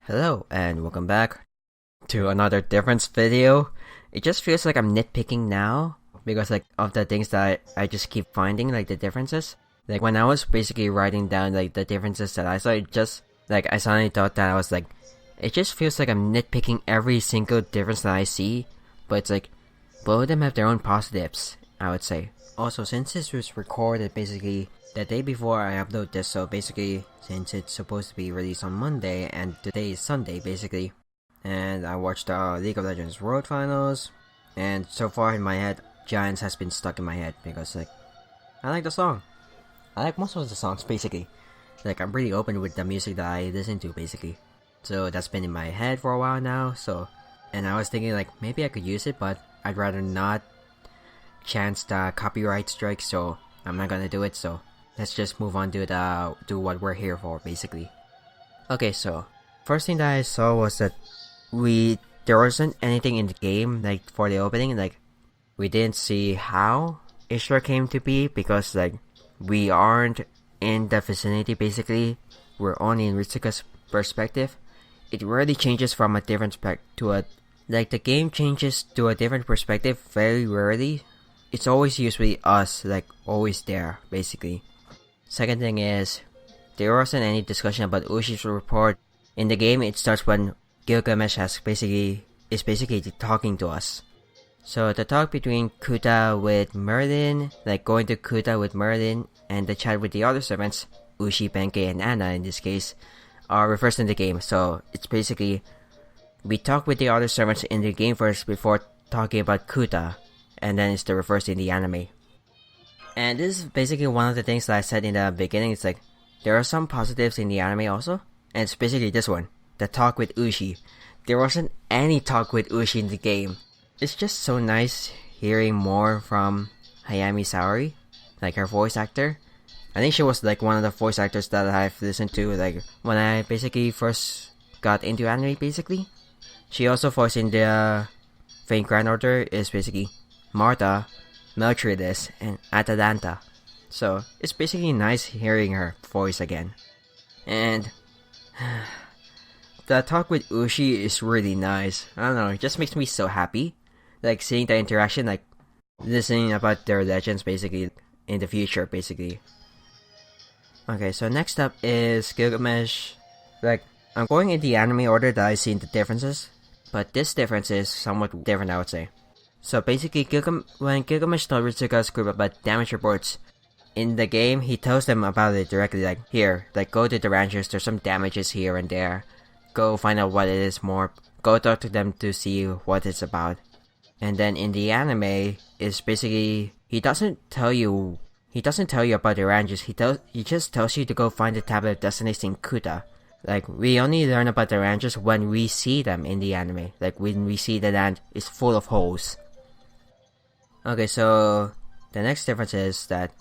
Hello and welcome back to another difference video. It just feels like I'm nitpicking now because of the things that I just keep finding, like the differences. Like when I was basically writing down like the differences that I saw, it just like I suddenly thought that I was like, it just feels like I'm nitpicking every single difference that I see, but it's like both of them have their own positives, I would say. Also, since this was recorded basically the day before I upload this, so basically since it's supposed to be released on Monday and today is Sunday basically, and I watched the League of Legends World Finals, and so far in my head, Giants has been stuck in my head because like I like the song. I like most of the songs basically. Like I'm pretty open with the music that I listen to basically. So that's been in my head for a while now, and I was thinking like maybe I could use it, but I'd rather not chance the copyright strike, so I'm not gonna do it, so let's just move on to what we're here for basically. Okay, so first thing that I saw was that there wasn't anything in the game like for the opening, like we didn't see how Ishtar came to be because like we aren't in the vicinity basically. We're only in Ritsuka's perspective. It really changes from a different the game changes to a different perspective very rarely. It's always usually us, like always there basically. Second thing is, there wasn't any discussion about Ushi's report. In the game, it starts when Gilgamesh is basically talking to us. So the talk between Kuta with Merlin, like going to Kuta with Merlin, and the chat with the other servants, Ushi, Benkei, and Anna in this case, are reversed in the game. So it's basically, we talk with the other servants in the game first before talking about Kuta, and then it's the reverse in the anime. And this is basically one of the things that I said in the beginning. It's like, there are some positives in the anime also, and it's basically this one, the talk with Ushi. There wasn't any talk with Ushi in the game. It's just so nice hearing more from Hayami Saori, like her voice actor. I think she was like one of the voice actors that I've listened to like when I basically first got into anime basically. She also voiced in the Faint Grand Order is basically Martha, Melchridis, and Atalanta. So it's basically nice hearing her voice again. And the talk with Ushi is really nice. I don't know, it just makes me so happy. Like seeing the interaction, like listening about their legends basically in the future basically. Okay, so next up is Gilgamesh. Like, I'm going in the anime order that I seen the differences, but this difference is somewhat different, I would say. So basically, when Gilgamesh told Ritsuka's group about damage reports, in the game, he tells them about it directly, like, here, like, go to the ranchers, there's some damages here and there. Go find out what it is more. Go talk to them to see what it's about. And then in the anime, it's basically, he doesn't tell you about the ranchers, he just tells you to go find the Tablet of Destinies in Kuta. Like, we only learn about the ranchers when we see them in the anime. Like, when we see the land is full of holes. Okay, so the next difference is that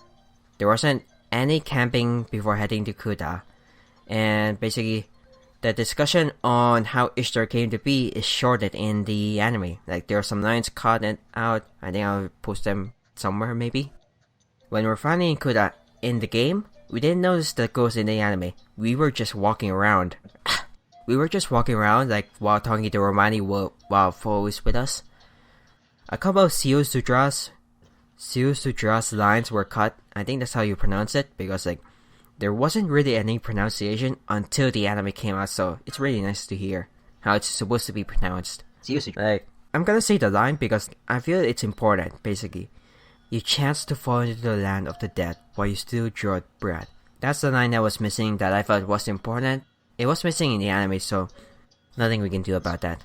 there wasn't any camping before heading to Kuta. And basically, the discussion on how Ishtar came to be is shorted in the anime. Like, there are some lines cut out. I think I'll post them somewhere, maybe. When we're finally in Kuta in the game, we didn't notice the ghost in the anime. We were just walking around. Like, while talking to Romani while Fo is with us. A couple of Sio Sudra's lines were cut. I think that's how you pronounce it, because like there wasn't really any pronunciation until the anime came out, so it's really nice to hear how it's supposed to be pronounced. Like, I'm gonna say the line because I feel it's important, basically. You chance to fall into the land of the dead while you still draw breath. That's the line that was missing that I felt was important. It was missing in the anime, so nothing we can do about that.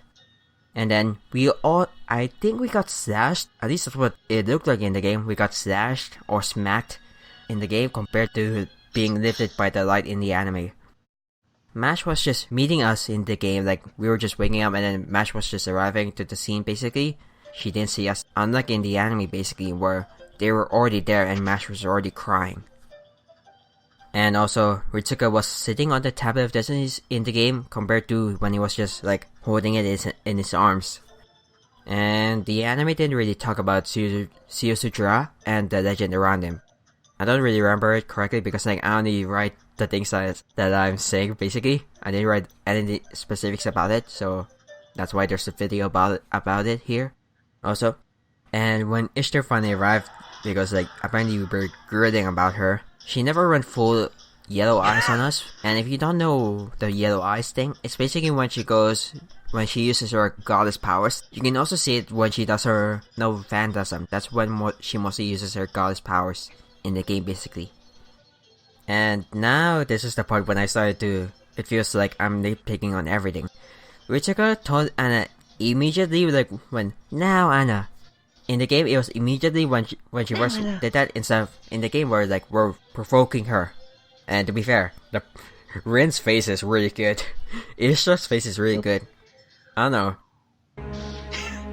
And then I think we got slashed, at least that's what it looked like in the game. We got slashed or smacked in the game compared to being lifted by the light in the anime. Mash was just meeting us in the game, like we were just waking up and then Mash was just arriving to the scene basically. She didn't see us, unlike in the anime basically where they were already there and Mash was already crying. And also, Ritsuka was sitting on the Tablet of Destinies in the game compared to when he was just like holding it in his arms. And the anime didn't really talk about Sio Sutra and the legend around him. I don't really remember it correctly because like I only write the things that I'm saying. Basically, I didn't write any specifics about it, so that's why there's a video about it here. Also, and when Ishtar finally arrived, because like apparently we were girding about her, she never went full yellow eyes on us. And if you don't know the yellow eyes thing, it's basically when she uses her goddess powers. You can also see it when she does her no phantasm. That's when she mostly uses her goddess powers in the game, basically. And now this is the part when I started to. It feels like I'm nitpicking on everything. Ritsuka told Anna immediately, like when now Anna. In the game, it was immediately when she first did that. Instead of in the game where like we're provoking her. And to be fair, the Rin's face is really good. Ishtar's face is really good. I don't know.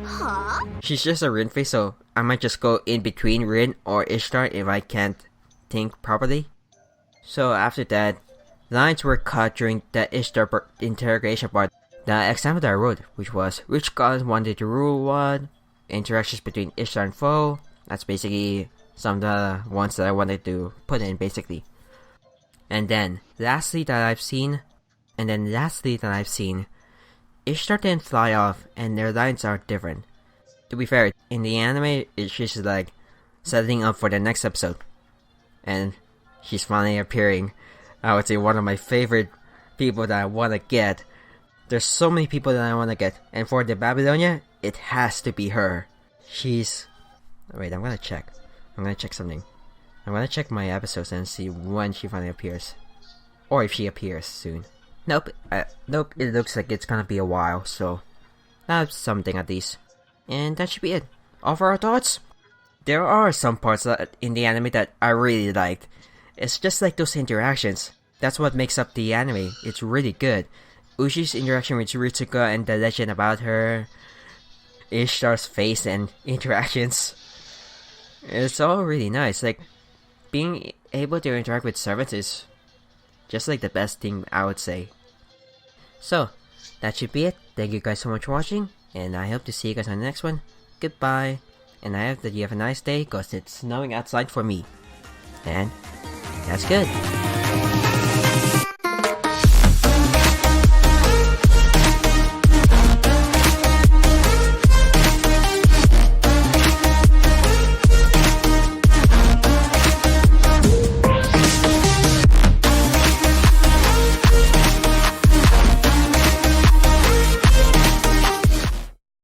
Huh? She's just a Rin face, so I might just go in between Rin or Ishtar if I can't think properly. So after that, lines were cut during the Ishtar interrogation part. The example that I wrote, which was which gods wanted to rule what, interactions between Ishtar and foe. That's basically some of the ones that I wanted to put in, basically. And then, lastly that I've seen, Ishtar didn't fly off, and their lines are different. To be fair, in the anime, she's like setting up for the next episode, and she's finally appearing. I would say one of my favorite people that I want to get. There's so many people that I want to get, and for the Babylonia, it has to be her. She's... Wait, I'm gonna check something. I'm gonna check my episodes and see when she finally appears. Or if she appears soon. Nope, nope, it looks like it's gonna be a while, so... That's something at least. And that should be it. All for our thoughts? There are some parts in the anime that I really liked. It's just like those interactions. That's what makes up the anime. It's really good. Ushi's interaction with Ritsuka and the legend about her. Ishtar's face and interactions. It's all really nice. Like, being able to interact with servants is just like the best thing, I would say. So, that should be it. Thank you guys so much for watching, and I hope to see you guys on the next one. Goodbye, and I hope that you have a nice day, cause it's snowing outside for me. And that's good.